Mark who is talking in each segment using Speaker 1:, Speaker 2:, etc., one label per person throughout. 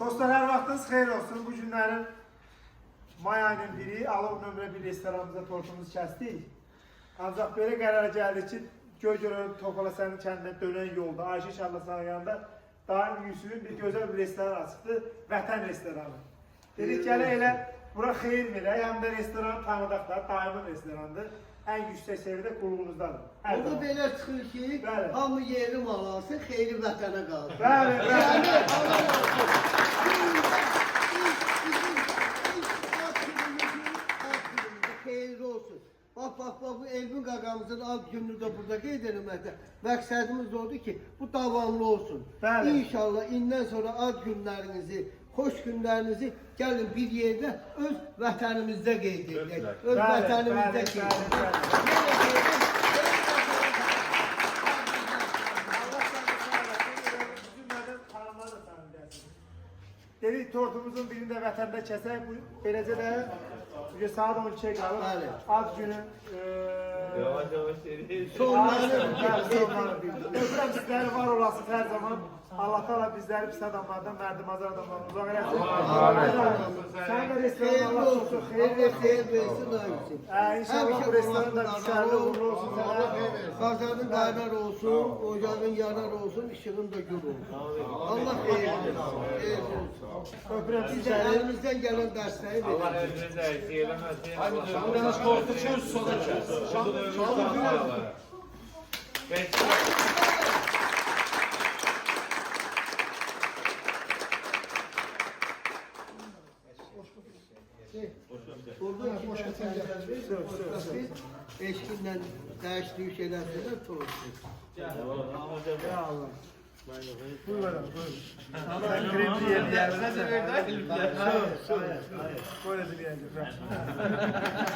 Speaker 1: Dostlar, her vaxtınız xeyir olsun. Bu günlərin may ayının biri, Alov nömrə 1 restoranımıza tortumuzu kəsdik. Ancaq belə qərara gəldik ki, Göygöl Topala sənin kəndinə dönən yolda, Ayşə Şarlasanın yanında daim Yusuf'un bir gözəl bir restoran açıqdır, Vətən restoranı. Dedik gələ elə bura xeyir verək, həm də restoran tanıdaq da, daimin restorandır. Ən yüksək seviyyədə qulluğunuzdadır.
Speaker 2: Orada belə çıxır ki, hamı yerli mal alsın, xeyri vətənə qalsın.
Speaker 1: Bəli, bəli.
Speaker 2: Xeyirli olsun. Bak, bu Elvin qaqamızın ad gününü də burada qeyd edilməkdə. Məqsədimiz odur ki, bu davamlı olsun.
Speaker 1: Bəli.
Speaker 2: İnşallah indən sonra ad günlərinizi, xoş günlərinizi gəlin bir yerdə öz vətənimizdə qeyd edək. Öz vətənimizdə qeyd edək.
Speaker 1: Dedik tortumuzun birində vətəndə kəsək, beləcə də saat 12'ye qalıb, ad günün sonları bildir. Öpürəm sizləri var olasınız hər zaman. Allah Teala bizləri pis adamlardan, mərdimazar adamlardan uzaq eləsin. Sən də restoran Allah çox
Speaker 2: xeyir versin, ayırsın.
Speaker 1: İnşallah bu restoran da düşərli uğurlu olsun sənə.
Speaker 2: Qazanın qaynar olsun, ocağın yanar olsun, işığın da gül olsun. Allah xeyir versin.
Speaker 1: Öpürəm
Speaker 2: Biz də əlimizdən gələn dəstəyi verir.
Speaker 3: Allah özünüzə eksik eləməsin.
Speaker 4: Şamdanız korktu çöz sola çöz.
Speaker 2: Eşkinden değiştiği şeyler söyler, torusuz.
Speaker 1: Ya Allah. Buyurun, buyurun. Sen kremli yeri yersin. Böyle bir yer.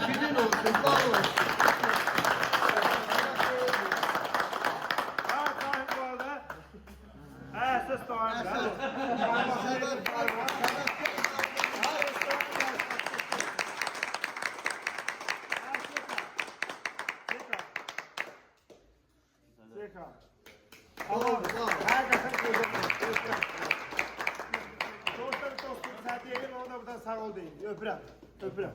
Speaker 2: Sizin olsun, bal olsun.
Speaker 1: Bu arada. Esas doğan. Herkesin kıyafeti. Dostlarım, sen diyelim, ona da buradan sağ ol deyin. Öpürəm.